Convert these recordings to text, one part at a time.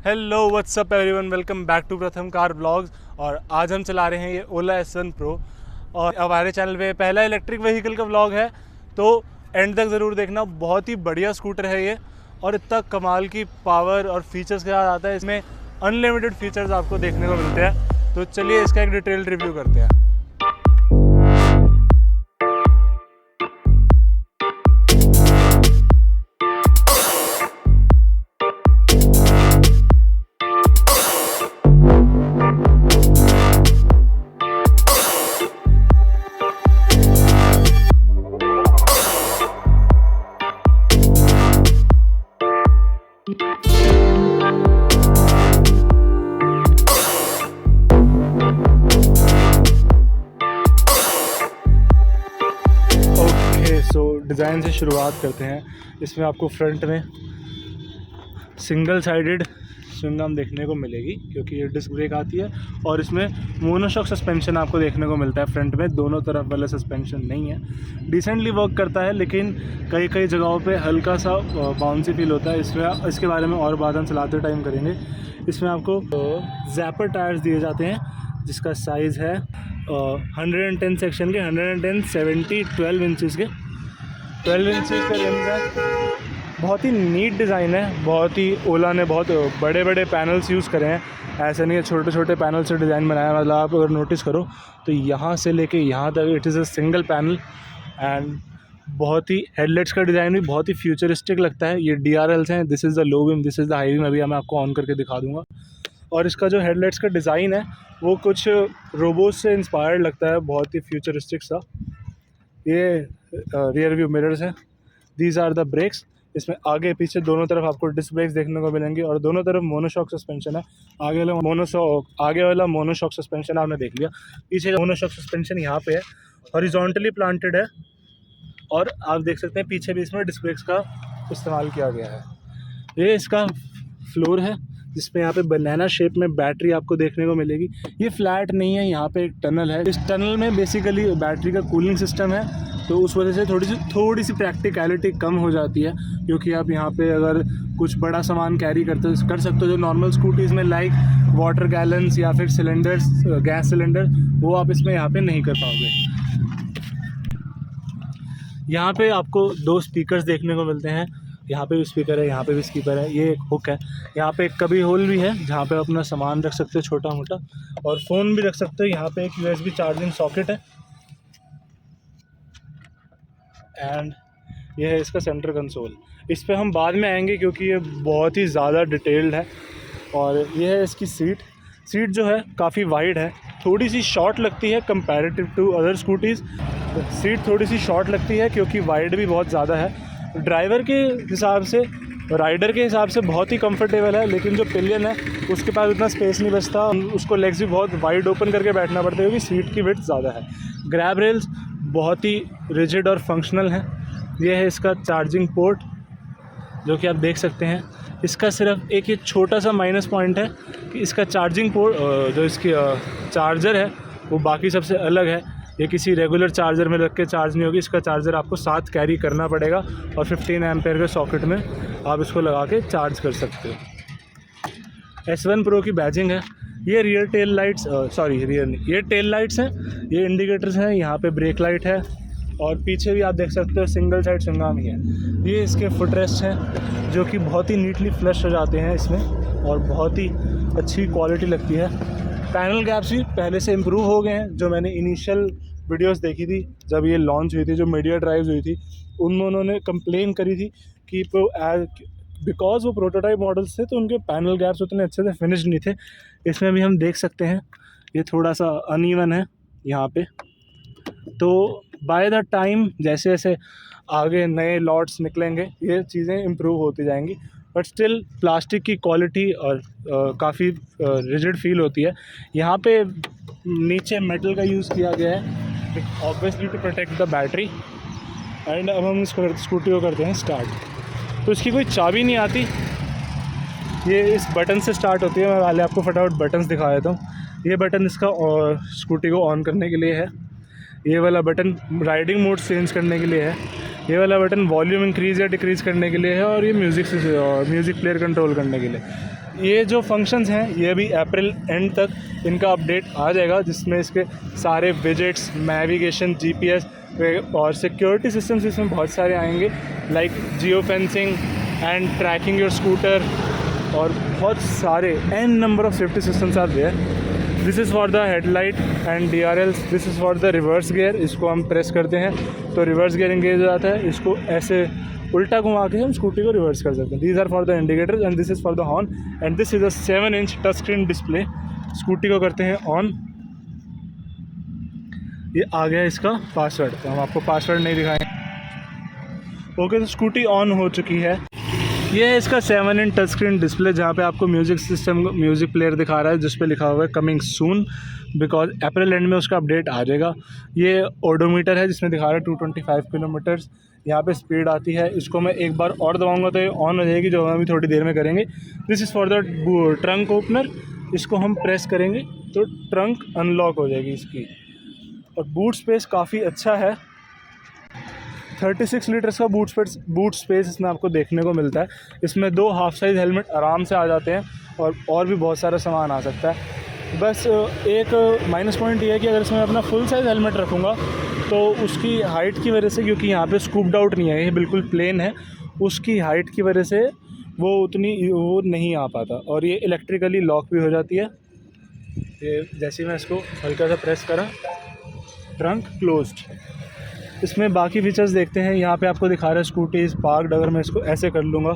Hello whatsapp everyone, welcome back to Pratham car blogs. और आज हम चला रहे हैं ये ओला S1 Pro और हमारे चैनल पे पहला इलेक्ट्रिक व्हीकल का ब्लॉग है, तो एंड तक ज़रूर देखना। बहुत ही बढ़िया स्कूटर है ये और इतना कमाल की पावर और फीचर्स के साथ आता है। इसमें अनलिमिटेड फीचर्स आपको देखने को मिलते हैं। तो चलिए इसका एक डिटेल रिव्यू करते हैं। डिज़ाइन से शुरुआत करते हैं। इसमें आपको फ्रंट में सिंगल साइडेड स्विंग आर्म देखने को मिलेगी क्योंकि ये डिस्क ब्रेक आती है, और इसमें मोनोशॉक सस्पेंशन आपको देखने को मिलता है। फ्रंट में दोनों तरफ वाला सस्पेंशन नहीं है, डिसेंटली वर्क करता है, लेकिन कई कई जगहों पे हल्का सा बाउंसी फील होता है। इसमें इसके बारे में और बात हम चलाते टाइम करेंगे। इसमें आपको जैपर टायर्स दिए जाते हैं जिसका साइज़ है 110 सेक्शन के, 110 70 12 इंचज़ के, 12 इंचज़ का रिम्स है। बहुत ही नीट डिज़ाइन है। बहुत ही ओला ने बहुत बड़े बड़े पैनल्स यूज़ करे हैं, ऐसे नहीं है छोटे छोटे पैनल से डिज़ाइन बनाया। मतलब आप अगर नोटिस करो तो यहाँ से लेके यहाँ तक it is a single panel. And बहुत ही हेडलाइट्स का डिज़ाइन भी बहुत ही फ्यूचरिस्टिक लगता है। ये DRLs हैं, this is the low beam, this is the high beam. अभी मैं आपको ऑन करके दिखा दूँगा। और इसका जो हेडलाइट्स का डिज़ाइन है वो कुछ रोबोट से इंस्पायर्ड लगता है, बहुत ही फ्यूचरिस्टिक सा। ये रियर व्यू मिरर्स हैं, दीज आर द ब्रेक्स। इसमें आगे पीछे दोनों तरफ आपको डिस्क ब्रेक्स देखने को मिलेंगे और दोनों तरफ मोनोशॉक सस्पेंशन है। आगे वाला मोनोशॉक सस्पेंशन आपने देख लिया, पीछे का मोनोशॉक सस्पेंशन यहाँ पे है, हॉरिजॉन्टली प्लांटेड है। और आप देख सकते हैं पीछे भी इसमें डिस्क ब्रेक्स का इस्तेमाल किया गया है। ये इसका फ्लोर है जिसमें यहाँ पे बनाना शेप में बैटरी आपको देखने को मिलेगी। ये फ्लैट नहीं है, यहाँ पे एक टनल है। इस टनल में बेसिकली बैटरी का कूलिंग सिस्टम है, तो उस वजह से थोड़ी सी प्रैक्टिकलिटी कम हो जाती है, क्योंकि आप यहाँ पे अगर कुछ बड़ा सामान कैरी कर सकते हो जो नॉर्मल स्कूटीज़ में लाइक वाटर गैलन्स या फिर सिलेंडर्स, गैस सिलेंडर, वो आप इसमें यहाँ पे नहीं कर पाओगे। यहाँ पे आपको 2 स्पीकर्स देखने को मिलते हैं। यहाँ पे भी स्पीकर है, यहाँ पे भी स्पीकर है। ये एक हुक है, यहाँ पे एक कभी होल भी है जहाँ पे अपना सामान रख सकते हो छोटा मोटा, और फ़ोन भी रख सकते हो। यहाँ पे एक USB चार्जिंग सॉकेट है। एंड ये है इसका सेंटर कंसोल। इस पे हम बाद में आएंगे क्योंकि ये बहुत ही ज़्यादा डिटेल्ड है। और ये है इसकी सीट जो है काफ़ी वाइड है, थोड़ी सी शॉर्ट लगती है comparative to other scooties. Seat थोड़ी सी शॉर्ट लगती है क्योंकि वाइड भी बहुत ज़्यादा है। ड्राइवर के हिसाब से, राइडर के हिसाब से बहुत ही कंफर्टेबल है, लेकिन जो पिलियन है उसके पास उतना स्पेस नहीं बचता, उसको लेग्स भी बहुत वाइड ओपन करके बैठना पड़ता है क्योंकि सीट की विड्थ ज़्यादा है। ग्रैब रेल्स बहुत ही रिजिड और फंक्शनल हैं। ये है इसका चार्जिंग पोर्ट जो कि आप देख सकते हैं। इसका सिर्फ एक ये छोटा सा माइनस पॉइंट है कि इसका चार्जिंग पोर्ट जो इसकी चार्जर है वो बाकी सबसे अलग है। ये किसी रेगुलर चार्जर में रख के चार्ज नहीं होगी, इसका चार्जर आपको साथ कैरी करना पड़ेगा और 15 एम्पेयर के सॉकेट में आप इसको लगा के चार्ज कर सकते हो। S1 Pro की बैजिंग है। ये रियर टेल लाइट्स, रियर नहीं, ये टेल लाइट्स हैं, ये इंडिकेटर्स हैं, यहाँ पे ब्रेक लाइट है, और पीछे भी आप देख सकते हो सिंगल साइड स्विंग आर्म ही है। ये इसके फुट रेस्ट हैं जो कि बहुत ही नीटली फ्लश हो जाते हैं इसमें और बहुत ही अच्छी क्वालिटी लगती है। पैनल गैप्स भी पहले से इम्प्रूव हो गए हैं। जो मैंने इनिशियल वीडियोस देखी थी जब ये लॉन्च हुई थी, जो मीडिया ड्राइव्स हुई थी, उन्होंने कंप्लेन करी थी कि बिकॉज वो प्रोटोटाइप मॉडल्स थे तो उनके पैनल गैप्स उतने अच्छे से फिनिश नहीं थे। इसमें भी हम देख सकते हैं ये थोड़ा सा अनइवन है यहाँ पे। तो बाय द टाइम जैसे जैसे आगे नए लॉट्स निकलेंगे ये चीज़ें इम्प्रूव होती जाएंगी, बट स्टिल प्लास्टिक की क्वालिटी और काफ़ी रिजिड फील होती है। यहाँ पे नीचे मेटल का यूज़ किया गया है obviously to protect the battery. And अब हम इसको स्कूटी को करते हैं स्टार्ट। तो इसकी कोई चाबी नहीं आती, ये इस बटन से स्टार्ट होती है। मैं पहले आपको फटाफट बटन्स दिखा देता हूँ। ये बटन इसका स्कूटी को ऑन करने के लिए है, ये वाला बटन राइडिंग मोड चेंज करने के लिए है, ये वाला बटन वॉल्यूम इंक्रीज़ या डिक्रीज़ करने के लिए है, और ये म्यूज़िक प्लेयर कंट्रोल करने के लिए। ये जो फंक्शंस हैं ये अभी अप्रैल एंड तक इनका अपडेट आ जाएगा, जिसमें इसके सारे विजेट्स, नेविगेशन, जीपीएस और सिक्योरिटी सिस्टम्स इसमें बहुत सारे आएंगे, like geo fencing and tracking your scooter, और बहुत सारे n number of safety systems are there. This is for the headlight and DRLs, this is for the reverse gear. इसको हम प्रेस करते हैं तो रिवर्स गियर इंगेज हो जाता है, इसको ऐसे उल्टा घुमा के हम स्कूटी को रिवर्स कर सकते हैं। These are for the indicators and this is for the horn and this is a 7-inch touch screen display. Scooty को करते हैं ऑन, ये आ गया इसका पासवर्ड, तो हम आपको पासवर्ड नहीं दिखाएंगे। ओके, तो स्कूटी ऑन हो चुकी है। ये है इसका 7-inch टच स्क्रीन डिस्प्ले, जहाँ पे आपको म्यूज़िक सिस्टम, म्यूज़िक प्लेयर दिखा रहा है, जिस पे लिखा हुआ है coming soon, because April and में उसका अपडेट आ जाएगा। ये ओडोमीटर है जिसमें दिखा रहा है 225 किलोमीटर्स, यहाँ पे स्पीड आती है। इसको मैं एक बार और दबाऊंगा तो ये ऑन हो जाएगी, जो हम अभी थोड़ी देर में करेंगे। This is for the trunk opener, इसको हम प्रेस करेंगे तो ट्रंक अनलॉक हो जाएगी इसकी। और बूट स्पेस काफ़ी अच्छा है, 36 लीटर्स का बूट स्पेस इसमें आपको देखने को मिलता है। इसमें 2 हाफ साइज़ हेलमेट आराम से आ जाते हैं और भी बहुत सारा सामान आ सकता है। बस एक माइनस पॉइंट ये है कि अगर इसमें अपना फुल साइज़ हेलमेट रखूँगा तो उसकी हाइट की वजह से, क्योंकि यहाँ पे स्कूप्ड आउट नहीं है, ये बिल्कुल प्लेन है, उसकी हाइट की वजह से वो नहीं आ पाता, और ये इलेक्ट्रिकली लॉक भी हो जाती है। ये जैसे मैं इसको हल्का सा प्रेस करा, ट्रंक क्लोज्ड। इसमें बाकी फीचर्स देखते हैं। यहाँ पे आपको दिखा रहा है स्कूटी इज़ पार्क्ड। अगर मैं इसको ऐसे कर लूँगा,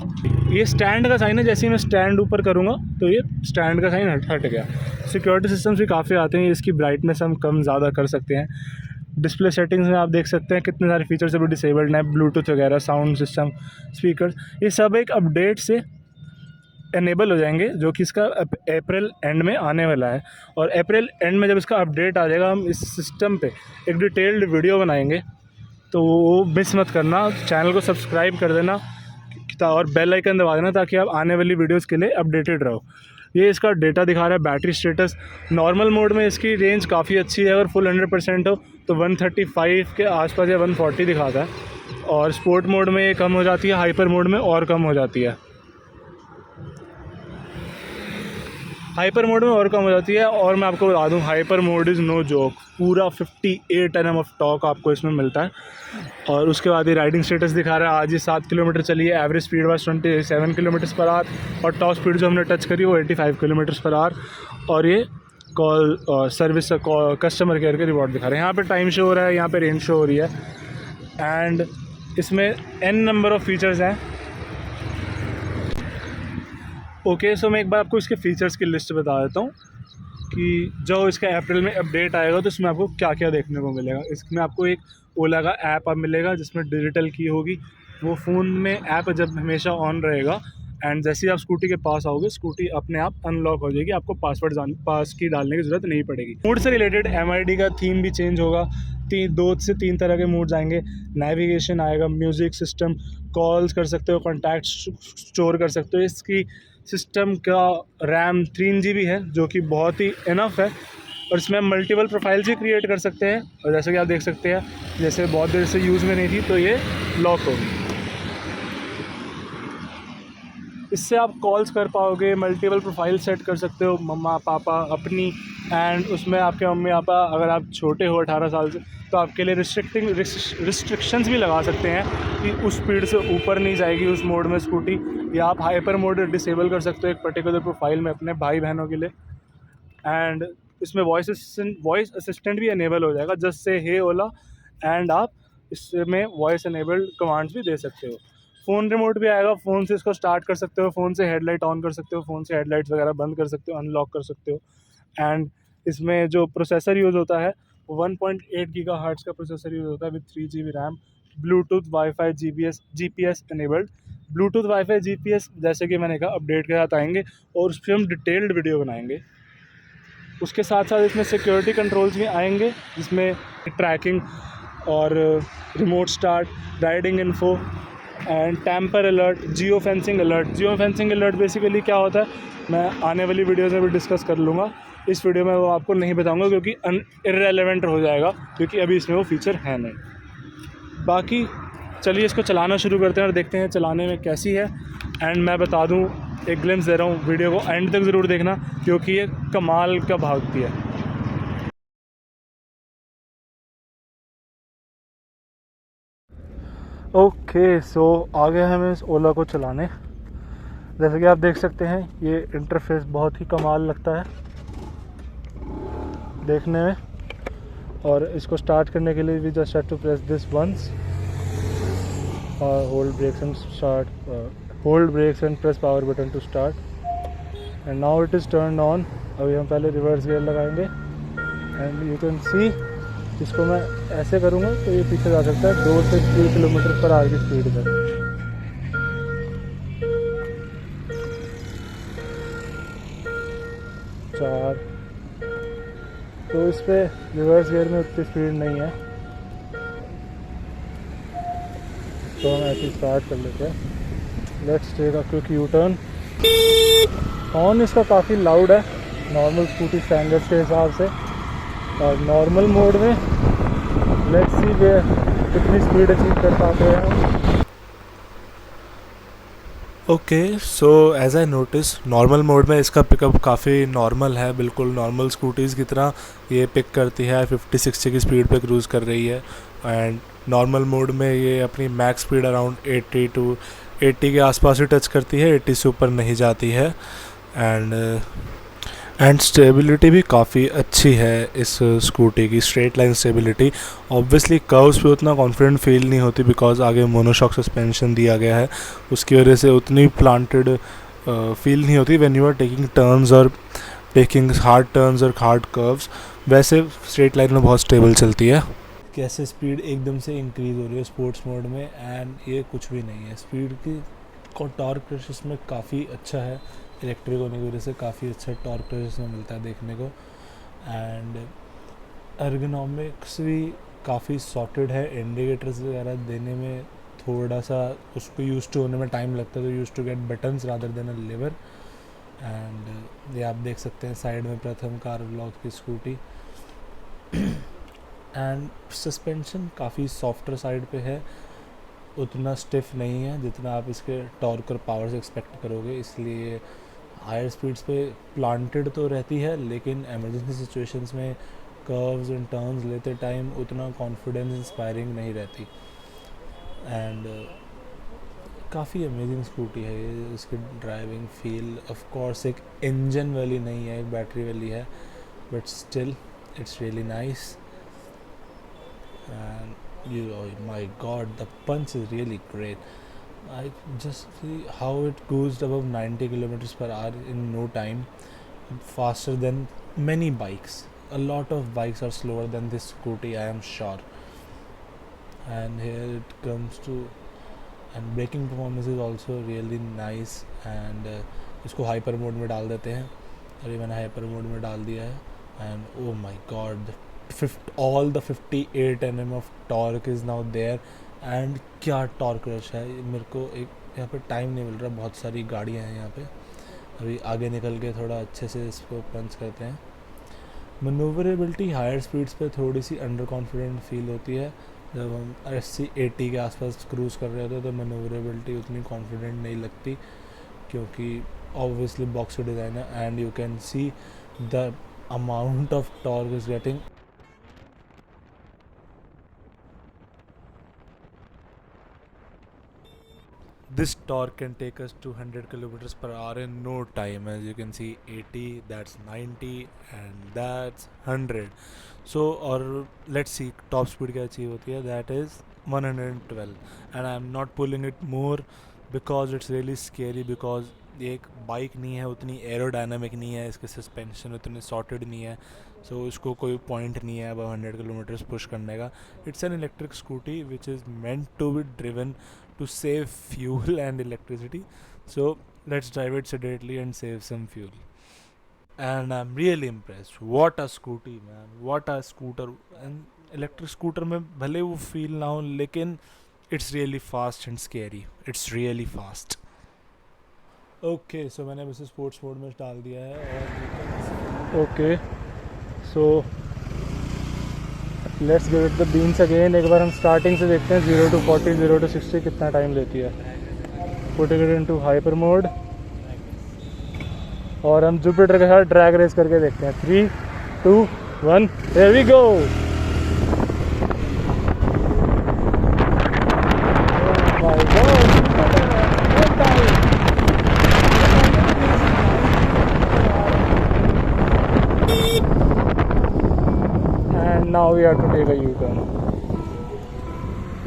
ये स्टैंड का साइन है, जैसे ही मैं स्टैंड ऊपर करूँगा तो ये स्टैंड का साइन हट गया। सिक्योरिटी सिस्टम्स भी काफ़ी आते हैं, इसकी ब्राइटनेस हम कम ज़्यादा कर सकते हैं। डिस्प्ले सेटिंग्स में आप देख सकते हैं कितने सारे फीचर्स अभी डिसेबल्ड हैं, ब्लूटूथ वगैरह, साउंड सिस्टम, स्पीकर, ये सब एक अपडेट से इनेबल हो जाएंगे, जो कि इसका अप्रैल एंड में आने वाला है। और अप्रैल एंड में जब इसका अपडेट आ जाएगा, हम इस सिस्टम पे एक डिटेल्ड वीडियो बनाएंगे, तो वो मिस मत करना। चैनल को सब्सक्राइब कर देना और बेल आइकन दबा देना, ताकि आप आने वाली वीडियोस के लिए अपडेटेड रहो। ये इसका डेटा दिखा रहा है, बैटरी स्टेटस। नॉर्मल मोड में इसकी रेंज काफ़ी अच्छी है, अगर फुल 100% हो तो 135 के आसपास या 140 दिखाता है, और स्पोर्ट मोड में ये कम हो जाती है, हाइपर मोड में और कम हो जाती है। हाइपर मोड में और कम हो जाती है। और मैं आपको बता दूं, hyper mode is no joke, पूरा 58 Nm ऑफ टॉर्क आपको इसमें मिलता है। और उसके बाद ये राइडिंग स्टेटस दिखा रहा है, आज ये 7 किलोमीटर चली है, average speed was 27 kilometres per hour, और टॉप स्पीड जो हमने टच करी वो 85 किलोमीटर्स पर आवर। और ये कॉल सर्विस कस्टमर केयर के रिवॉर्ड दिखा रहे हैं। यहाँ पे टाइम शो हो रहा है, यहाँ पे रेंज शो हो रही है, एंड इसमें n नंबर ऑफ़ फीचर्स हैं। ओके, सो मैं एक बार आपको इसके फ़ीचर्स की लिस्ट बता देता हूँ कि जो इसका अप्रैल में अपडेट आएगा तो इसमें आपको क्या क्या देखने को मिलेगा। इसमें आपको एक ओला का ऐप अब मिलेगा, जिसमें डिजिटल की होगी। वो फ़ोन में ऐप जब हमेशा ऑन रहेगा, एंड जैसे ही आप स्कूटी के पास आओगे, स्कूटी अपने आप अनलॉक हो जाएगी, आपको पास की डालने की ज़रूरत नहीं पड़ेगी। मूड से रिलेटेड MID का थीम भी चेंज होगा, 2 से 3 तरह के मूड्स आएंगे। नेविगेशन आएगा, म्यूज़िक सिस्टम, कॉल्स कर सकते हो, कॉन्टैक्ट स्टोर कर सकते हो। इसकी सिस्टम का रैम 3 GB है, जो कि बहुत ही इनफ है, और इसमें हम मल्टीपल प्रोफाइल्स भी क्रिएट कर सकते हैं। और जैसे कि आप देख सकते हैं, जैसे बहुत देर से यूज़ में नहीं थी तो ये लॉक होगी। इससे आप कॉल्स कर पाओगे, मल्टीपल प्रोफाइल सेट कर सकते हो, मम्मा पापा अपनी, एंड उसमें आपके मम्मी पापा, अगर आप छोटे हो 18 साल से, तो आपके लिए रिस्ट्रिक्शंस भी लगा सकते हैं कि उस स्पीड से ऊपर नहीं जाएगी उस मोड में स्कूटी, या आप हाइपर मोड डिसेबल कर सकते हो एक पर्टिकुलर प्रोफाइल में अपने भाई बहनों के लिए। एंड इसमें वॉइस असिस्टेंट भी इनेबल हो जाएगा, just say hey Ola, and आप इसमें वॉइस इनेबल्ड कमांड्स भी दे सकते हो। फ़ोन रिमोट भी आएगा, फ़ोन से इसको स्टार्ट कर सकते हो, फ़ोन से हेडलाइट ऑन कर सकते हो, फ़ोन से हेडलाइट्स वगैरह बंद कर सकते हो, अनलॉक कर सकते हो। एंड इसमें जो प्रोसेसर यूज़ होता है वो 1.8 GHz का प्रोसेसर यूज़ होता है with 3 GB RAM, Bluetooth, wifi, GPS enabled. Bluetooth, wifi, GPS जैसे कि मैंने कहा अपडेट के साथ आएंगे, और उस पर हम डिटेल्ड वीडियो बनाएंगे। उसके साथ साथ इसमें सिक्योरिटी कंट्रोल्स भी आएंगे, जिसमें ट्रैकिंग और remote start, riding info and tamper alert, geo fencing alert. Geo fencing alert basically क्या होता है, मैं आने वाली वीडियोज़ में भी डिस्कस कर लूँगा। इस वीडियो में वो आपको नहीं बताऊँगा, क्योंकि इररेलेवेंट हो जाएगा, क्योंकि अभी इसमें वो फीचर है नहीं। बाकी चलिए इसको चलाना शुरू करते हैं और देखते हैं चलाने में कैसी है। एंड मैं बता दूं, एक ग्लिम्स दे रहा हूँ, वीडियो को एंड तक ज़रूर देखना क्योंकि ये कमाल का भागती है। ओके सो आ गए हमें इस ओला को चलाने। जैसे कि आप देख सकते हैं ये इंटरफेस बहुत ही कमाल लगता है देखने में। और इसको स्टार्ट करने के लिए we just have to press this once और hold brakes and start, hold brakes and press power button to start and now it is turn on. अभी हम पहले रिवर्स गियर लगाएंगे एंड यू कैन सी इसको मैं ऐसे करूँगा तो ये पीछे जा सकता है 2 से 3 किलोमीटर पर आवर की स्पीड पर। 4 तो इस पर रिवर्स गियर में उतनी स्पीड नहीं है तो हम ऐसे स्टार्ट कर लेते हैं। Let's take a quick U turn. Horn इसका काफ़ी लाउड है नॉर्मल स्कूटी स्टैंडर्ड्स के हिसाब से। और नॉर्मल मोड में लेट्स सी वे कितनी स्पीड अचीव कर पाते हैं। Okay so as I notice normal mode में इसका पिकअप काफ़ी नॉर्मल है, बिल्कुल नॉर्मल स्कूटीज़ की तरह ये पिक करती है। 50-60 की स्पीड पे क्रूज़ कर रही है एंड नॉर्मल मोड में ये अपनी मैक्स स्पीड अराउंड 80 के आसपास ही टच करती है, 80 से ऊपर नहीं जाती है। एंड स्टेबिलिटी भी काफ़ी अच्छी है इस स्कूटी की, straight line stability. Obviously curves पे उतना कॉन्फिडेंट फील नहीं होती बिकॉज आगे मोनोशॉक सस्पेंशन दिया गया है, उसकी वजह से उतनी प्लांटेड फील नहीं होती when you are taking turns और टेकिंग हार्ड टर्न्स और हार्ड कर्व्स। वैसे स्ट्रेट लाइन में बहुत स्टेबल चलती है। कैसे स्पीड एकदम से इंक्रीज़ हो रही है स्पोर्ट्स मोड में एंड ये कुछ भी नहीं है। स्पीड की टॉर्क इसमें काफ़ी अच्छा है, इलेक्ट्रिक होने की वजह से काफ़ी अच्छा टॉर्क इसमें मिलता है देखने को। एंड एर्गोनॉमिक्स भी काफ़ी सॉर्टेड है, इंडिकेटर्स वगैरह देने में थोड़ा सा उसको यूज टू होने में टाइम लगता है, तो use to get buttons rather than a lever. And ये आप देख सकते हैं साइड में प्रथम कार ब्लॉक की स्कूटी। एंड सस्पेंशन काफ़ी सॉफ्टर साइड पे है, उतना स्टिफ नहीं है जितना आप इसके टॉर्क और पावर से एक्सपेक्ट करोगे, इसलिए हायर स्पीड्स पे प्लांटेड तो रहती है लेकिन इमरजेंसी सिचुएशंस में कर्व्स एंड टर्न्स लेते टाइम उतना कॉन्फिडेंस इंस्पायरिंग नहीं रहती। एंड काफ़ी अमेजिंग स्कूटी है ये। इसकी ड्राइविंग फील ऑफ कोर्स एक इंजन वाली नहीं है, एक बैटरी वाली है, but still it's really nice. And you my god the punch is really great. I just see how it cruised above 90 kilometers per hour in no time, faster than many bikes. A lot of bikes are slower than this scooty, I am sure. And here it comes to, and braking performance is also really nice. And इसको hyper mode में डाल देते हैं, अभी मैंने hyper mode में डाल दिया है। And oh my god, all the 58 Nm of torque is now there. And क्या टॉर्क रश है, मेरे को एक यहाँ पे टाइम नहीं मिल रहा, बहुत सारी गाड़ियाँ हैं यहाँ पे। अभी आगे निकल के थोड़ा अच्छे से इसको पंच करते हैं। मनूवरेबिलिटी हायर स्पीड्स पे थोड़ी सी अंडर कॉन्फिडेंट फील होती है। जब हम 80 के आसपास क्रूज़ कर रहे होते हैं तो मनूवरेबिलिटी उतनी कॉन्फिडेंट नहीं लगती क्योंकि ऑब्वियसली बॉक्स डिज़ाइन है। And you can see the amount of torque is getting. This torque can take us to 100 kilometers per hour in no time. As you can see 80, that's 90 and that's 100. So or let's see top speed क्या achieve होती है, that is 112 and I am not pulling it more because it's really scary because ये एक bike नहीं है, उतनी aerodynamic नहीं है, इसके सस्पेंशन उतने सॉर्टेड नहीं है, सो इसको कोई पॉइंट नहीं है अब 100 किलोमीटर्स पुश करने का। It's an electric scooty which is meant to be driven to save fuel and electricity, so let's drive it sedately and save some fuel. And I'm really impressed. What a scooty, man, what a scooter. And electric scooter में भले वो feel ना हो लेकिन it's really fast and scary, it's really fast. Okay, so मैंने इसे sports mode में डाल दिया है और okay, so let's give it the beans again. एक बार हम स्टार्टिंग से देखते हैं 0 to 40, 0 to 60 कितना टाइम लेती है। Putting it into hyper mode और हम जुपिटर के साथ ड्रैग रेस करके देखते हैं। 3 2 1 here we go. And now we have to take a U-turn.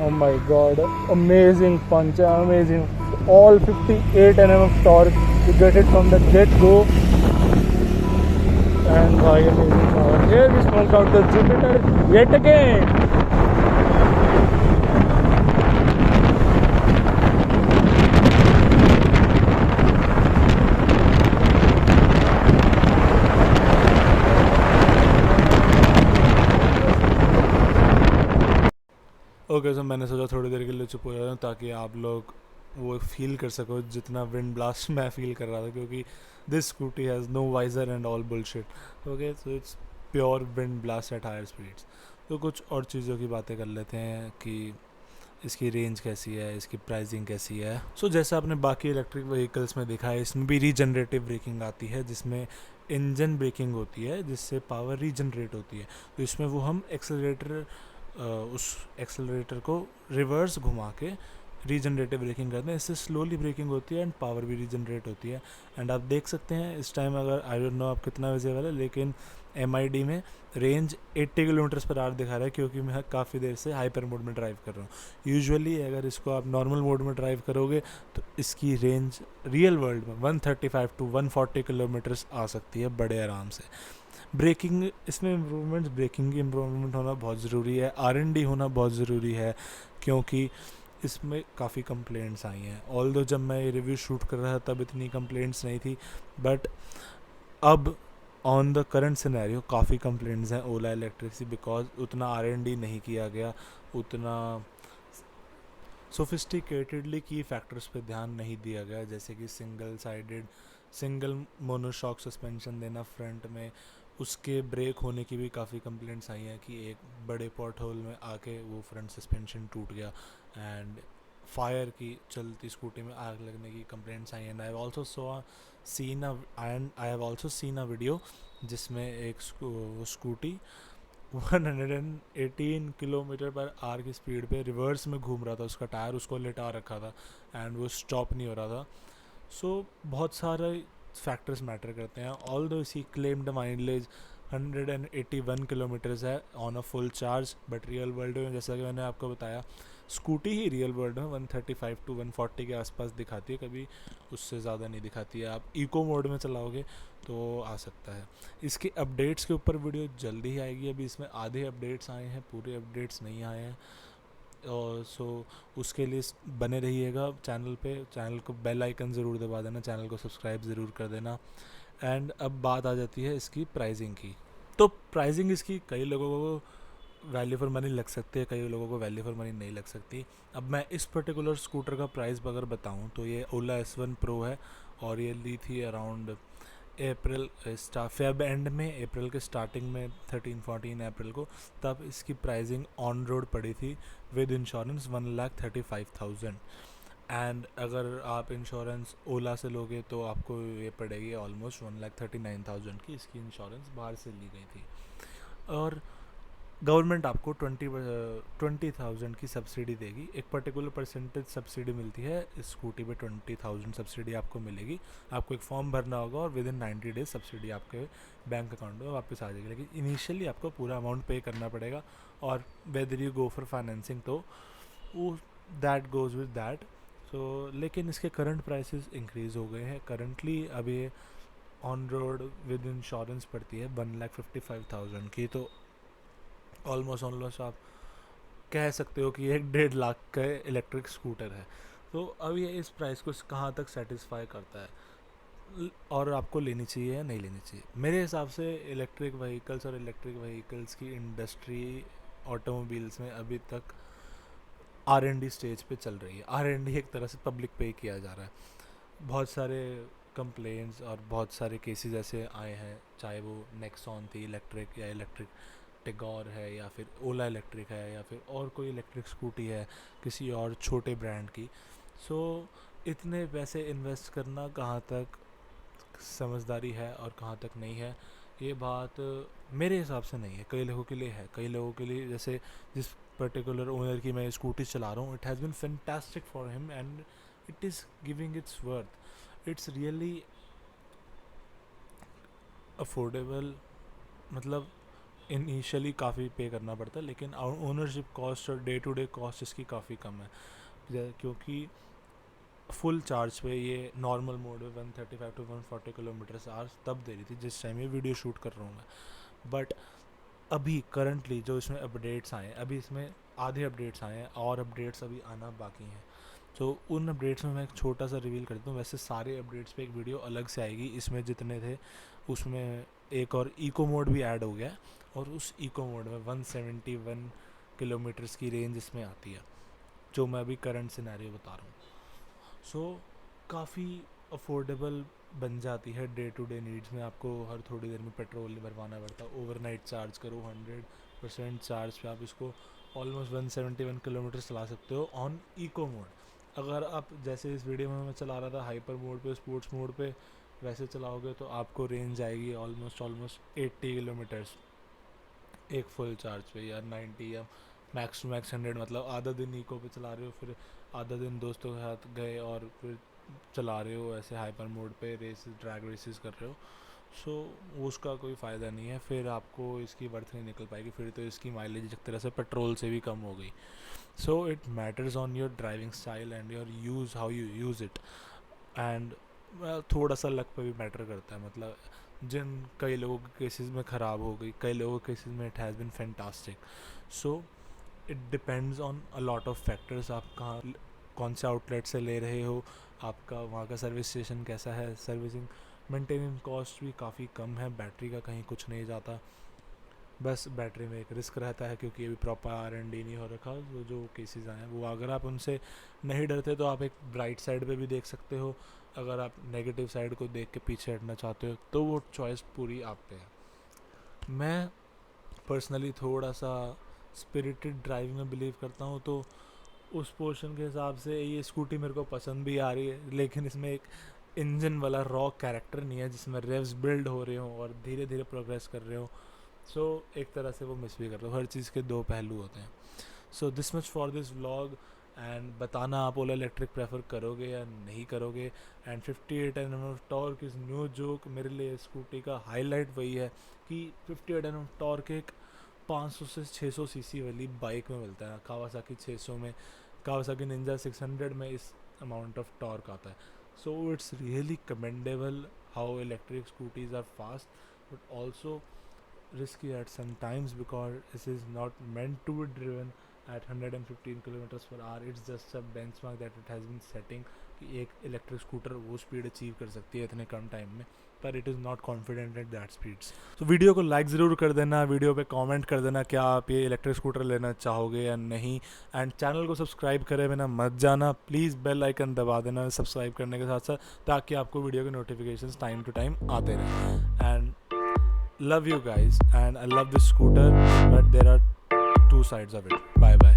Oh my god, amazing punch, amazing. All 58 Nm of torque, you get it from the get-go. And by amazing power. Here we smoke out the Jupiter yet again. Okay so मैंने सोचा थोड़ी देर के लिए चुप हो जाऊँ ताकि आप लोग वो फील कर सको जितना विंड ब्लास्ट मैं फील कर रहा था, क्योंकि this scooty has no visor and all bullshit. Okay so it's pure wind blast at higher speeds. तो कुछ और चीज़ों की बातें कर लेते हैं कि इसकी रेंज कैसी है, इसकी प्राइसिंग कैसी है। सो जैसा आपने बाकी इलेक्ट्रिक व्हीकल्स में देखा है, इसमें भी रीजनरेटिव ब्रेकिंग आती है जिसमें इंजन ब्रेकिंग होती है जिससे पावर रीजनरेट होती है। तो इसमें वो हम उस एक्सेलरेटर को रिवर्स घुमा के रीजनरेटिव ब्रेकिंग करते हैं। इससे स्लोली ब्रेकिंग होती है एंड पावर भी रीजनरेट होती है। एंड आप देख सकते हैं इस टाइम, अगर आई डोंट नो आप कितना विजिबल है, लेकिन MID में रेंज 80 किलोमीटर्स पर आवर दिखा रहा है, क्योंकि मैं काफ़ी देर से हाइपर मोड में ड्राइव कर रहा हूँ। यूजुअली अगर इसको आप नॉर्मल मोड में ड्राइव करोगे तो इसकी रेंज रियल वर्ल्ड में 135 टू 140 किलोमीटर्स आ सकती है बड़े आराम से। ब्रेकिंग इसमें इम्प्रूवमेंट्स, ब्रेकिंग की इम्प्रूवमेंट होना बहुत ज़रूरी है, R&D होना बहुत ज़रूरी है, क्योंकि इसमें काफ़ी कंप्लेंट्स आई हैं। ऑल्दो जब मैं ये रिव्यू शूट कर रहा था तब इतनी कंप्लेंट्स नहीं थी, बट अब ऑन द करंट सिनेरियो काफ़ी कंप्लेंट्स हैं ओला इलेक्ट्रिक से, बिकॉज उतना R&D नहीं किया गया, उतना सोफिस्टिकेटेडली की फैक्टर्स पे ध्यान नहीं दिया गया, जैसे कि सिंगल मोनोशॉक सस्पेंशन देना फ्रंट में। उसके ब्रेक होने की भी काफ़ी कंप्लेंट्स आई हैं कि एक बड़े पॉट होल में आके वो फ्रंट सस्पेंशन टूट गया। एंड फायर की चलती स्कूटी में आग लगने की कंप्लेंट्स आई हैं। I have also seen a video जिसमें एक स्कूटी 118 किलोमीटर पर आवर की स्पीड पे रिवर्स में घूम रहा था, उसका टायर उसको लिटा रखा था एंड वो स्टॉप नहीं हो रहा था। सो बहुत सारे फैक्टर्स मैटर करते हैं। ऑल दो इसकी क्लेम्ड माइलेज 181 किलोमीटर्स है on a full charge, but real world में जैसा कि मैंने आपको बताया, स्कूटी ही रियल वर्ल्ड में 135 टू 140 के आसपास दिखाती है, कभी उससे ज़्यादा नहीं दिखाती है। आप इको मोड में चलाओगे तो आ सकता है। इसके अपडेट्स के ऊपर वीडियो जल्दी ही आएगी। अभी इसमें आधे अपडेट्स आए हैं, पूरे अपडेट्स नहीं आए हैं। और सो उसके लिए बने रहिएगा चैनल पे, चैनल को बेल आइकन ज़रूर दबा देना, चैनल को सब्सक्राइब ज़रूर कर देना। एंड अब बात आ जाती है इसकी प्राइसिंग की। तो प्राइसिंग इसकी कई लोगों को वैल्यू फॉर मनी लग सकती है, कई लोगों को वैल्यू फॉर मनी नहीं लग सकती। अब मैं इस पर्टिकुलर स्कूटर का प्राइस अगर बताऊं तो ये ओला S1 Pro है, और ये ली थी अराउंड फेब एंड में, अप्रैल के स्टार्टिंग में 13-14 अप्रैल को। तब इसकी प्राइसिंग ऑन रोड पड़ी थी विद इंश्योरेंस 1,35,000। एंड अगर आप इंश्योरेंस ओला से लोगे तो आपको ये पड़ेगी ऑलमोस्ट 1,39,000 की। इसकी इंश्योरेंस बाहर से ली गई थी, और गवर्नमेंट आपको 20,000 की सब्सिडी देगी। एक पर्टिकुलर परसेंटेज सब्सिडी मिलती है इस स्कूटी पे, 20,000 सब्सिडी आपको मिलेगी। आपको एक फॉर्म भरना होगा और विद इन 90 डेज सब्सिडी आपके बैंक अकाउंट में वापस आ जाएगी, लेकिन इनिशियली आपको पूरा अमाउंट पे करना पड़ेगा। और whether you go for financing तो वो दैट गोज़ विद दैट। सो लेकिन इसके करंट प्राइसेस इंक्रीज़ हो गए हैं। करंटली अभी ऑन रोड विद इंश्योरेंस पड़ती है 1,55,000 की। तो ऑलमोस्ट आप कह सकते हो कि 1-1.5 लाख का इलेक्ट्रिक स्कूटर है। तो अब ये इस प्राइस को कहाँ तक सेटिस्फाई करता है और आपको लेनी चाहिए या नहीं लेनी चाहिए। मेरे हिसाब से इलेक्ट्रिक व्हीकल्स की इंडस्ट्री ऑटोमोबाइल्स में अभी तक R&D स्टेज पे चल रही है। R&D एक तरह से पब्लिक पे ही किया जा रहा है। बहुत सारे कंप्लेंट्स और बहुत सारे केसेस ऐसे आए हैं, चाहे वो नेक्सॉन थी इलेक्ट्रिक, या इलेक्ट्रिक टिगोर है, या फिर ओला इलेक्ट्रिक है, या फिर और कोई इलेक्ट्रिक स्कूटी है किसी और छोटे ब्रांड की। सो इतने पैसे इन्वेस्ट करना कहाँ तक समझदारी है और कहाँ तक नहीं है, ये बात मेरे हिसाब से नहीं है। कई लोगों के लिए है, कई लोगों के लिए, जैसे जिस पर्टिकुलर ओनर की मैं स्कूटी चला रहा हूँ, it has been fantastic for him and it is giving it's worth. It's really affordable, मतलब इनिशियली काफ़ी पे करना पड़ता है, लेकिन ओनरशिप कॉस्ट और डे टू डे कॉस्ट इसकी काफ़ी कम है, क्योंकि फुल चार्ज पे ये नॉर्मल मोड में 135 टू 140 किलोमीटर आवर्स तब दे रही थी जिस टाइम ये वीडियो शूट कर रहा हूँ मैं। बट अभी करंटली जो इसमें अपडेट्स आए हैं, अभी इसमें आधे अपडेट्स आए हैं और अपडेट्स अभी आना बाकी हैं, तो उन अपडेट्स में मैं एक छोटा सा रिवील करता हूँ। वैसे सारे अपडेट्स पे एक वीडियो अलग से आएगी, इसमें जितने थे उसमें एक और इको मोड भी ऐड हो गया है, और उस इको मोड में 171 किलोमीटर्स की रेंज इसमें आती है, जो मैं अभी करंट सिनेरियो बता रहा हूँ। सो काफ़ी अफोर्डेबल बन जाती है डे टू डे नीड्स में। आपको हर थोड़ी देर में पेट्रोल नहीं भरवाना पड़ता, ओवरनाइट चार्ज करो 100% चार्ज पे आप इसको ऑलमोस्ट 171 किलोमीटर चला सकते हो ऑन इको मोड। अगर आप जैसे इस वीडियो में मैं चला रहा था हाइपर मोड पे, स्पोर्ट्स मोड पे, वैसे चलाओगे तो आपको रेंज आएगी ऑलमोस्ट 80 किलोमीटर्स एक फुल चार्ज पे, या 90, या मैक्स टू मैक्स 100। मतलब आधा दिन इको पे चला रहे हो, फिर आधा दिन दोस्तों के साथ गए और फिर चला रहे हो ऐसे हाइपर मोड पे, रेसेस ड्रैग रेसेस कर रहे हो। सो उसका कोई फ़ायदा नहीं है, फिर आपको इसकी वर्थ नहीं निकल पाएगी, फिर तो इसकी माइलेज एक तरह से पेट्रोल से भी कम हो गई। So it matters on your driving style and your use, how you use it, and थोड़ा सा लक पे भी मैटर करता है। मतलब जिन कई लोगों के केसेस में ख़राब हो गई, कई लोगों के केसेस में it has been fantastic. So it depends on a lot of factors. आप कहाँ कौन से आउटलेट से ले रहे हो, आपका वहाँ का सर्विस स्टेशन कैसा है, सर्विसिंग मेंटेनेंस कॉस्ट भी काफ़ी कम है, बैटरी का कहीं कुछ नहीं जाता। बस बैटरी में एक रिस्क रहता है क्योंकि अभी प्रॉपर R&D नहीं हो रखा। जो केसेस आए हैं वो, अगर आप उनसे नहीं डरते तो आप एक ब्राइट साइड पे भी देख सकते हो, अगर आप नेगेटिव साइड को देख के पीछे हटना चाहते हो तो वो चॉइस पूरी आप पे है। मैं पर्सनली थोड़ा सा स्पिरिटेड ड्राइविंग में बिलीव करता हूँ, तो उस पोर्शन के हिसाब से ये स्कूटी मेरे को पसंद भी आ रही है, लेकिन इसमें एक इंजन वाला रॉ कैरेक्टर नहीं है जिसमें रेव्स बिल्ड हो रहे हो और धीरे धीरे प्रोग्रेस कर रहे हो। सो एक तरह से वो मिस भी कर रहे हो, हर चीज़ के दो पहलू होते हैं। So this much for this vlog, and बताना आप ओला इलेक्ट्रिक प्रेफर करोगे या नहीं करोगे। And 58 Nm torque is new joke. मेरे लिए स्कूटी का हाईलाइट वही है कि 58 Nm टॉर्क एक 500 से 600 सीसी वाली बाइक में मिलता है। कावासाकी 600 में, कावासाकी निंजा 600 में इस अमाउंट ऑफ टॉर्क आता है। So it's really commendable how electric scooties are fast but also risky at some times, because this is not meant to be driven at 115 kilometers per hour. It's just a benchmark that it has been setting कि एक electric scooter वो speed achieve कर सकती है इतने कम time में, पर it is not confident at that speeds. तो वीडियो को लाइक ज़रूर कर देना, वीडियो पे कमेंट कर देना क्या आप ये इलेक्ट्रिक स्कूटर लेना चाहोगे या नहीं, एंड चैनल को सब्सक्राइब करे बिना मत जाना, प्लीज़ बेल आइकन दबा देना सब्सक्राइब करने के साथ साथ, ताकि आपको वीडियो के नोटिफिकेशंस टाइम टू टाइम आते रहें। And love you guys, and I love this scooter, but there are two sides of it. Bye bye.